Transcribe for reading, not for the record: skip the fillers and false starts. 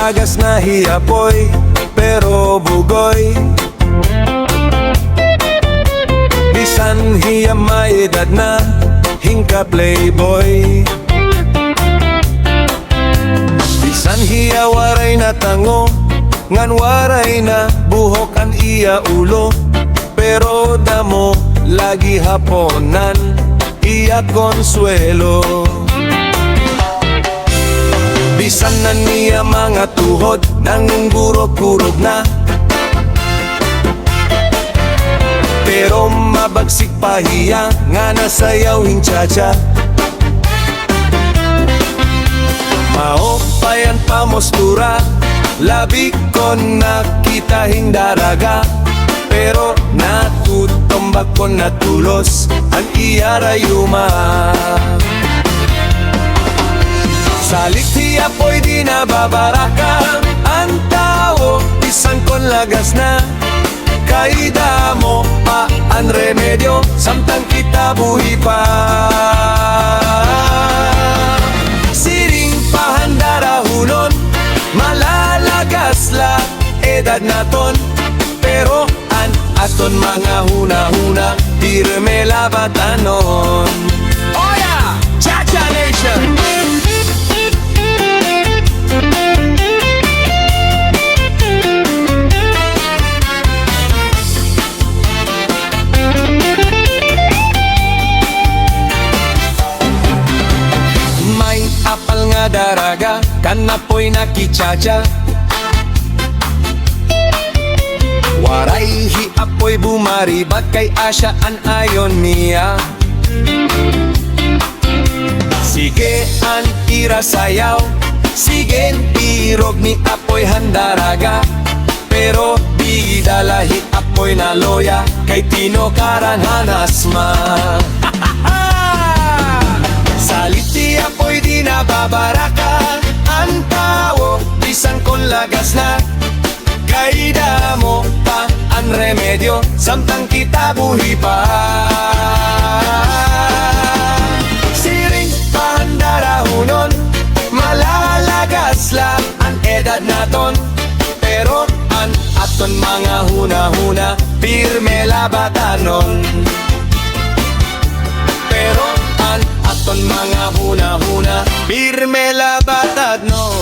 Lagas na hiapoy, pero bugoy. Bisan hiya may edad na, hingka playboy. Bisan hiya waray na tango, ngan waray na buhok ang iya ulo. Pero damo lagi haponan, iya konsuelo. Bisan na niya mga tuhod, nangunggurog-gurog na. Pero mabagsik pa hiya, nga nasayaw hinchacha. Maopayan pa mostura, labi ko nakita hindaraga. Pero natutumbak ko natulos, ang iyarayuma. Salit hiya po'y di nababaraka, ang tao isang kon lagas na. Kaida mo pa ang remedyo, samtang kita buhi pa. Siring pahandarahulon, malalagas la edad naton. Pero an aton mga huna-huna, pirme labatanon. Oh yeah! Cha-Cha Nation! Apal nga daraga, kanapoy nakichacha. Waray hi apoy bumaribag, kay asya an ayon niya. Sige an ira sayaw, sige pirog ni apoy handaraga. Pero di dalahi apoy na loya, kay tino karanhanas ma. Saliti apoy di nababaraka, ang tao bisan kon lagas na. Kaida mo pa ang remedyo, samtang kita buhi pa. Siring pahandarahunon, malalagas lang ang edad naton. Pero ang aton mga huna-huna, pirme labatanon. Pero ang aton mga huna-huna, pirme labatad no.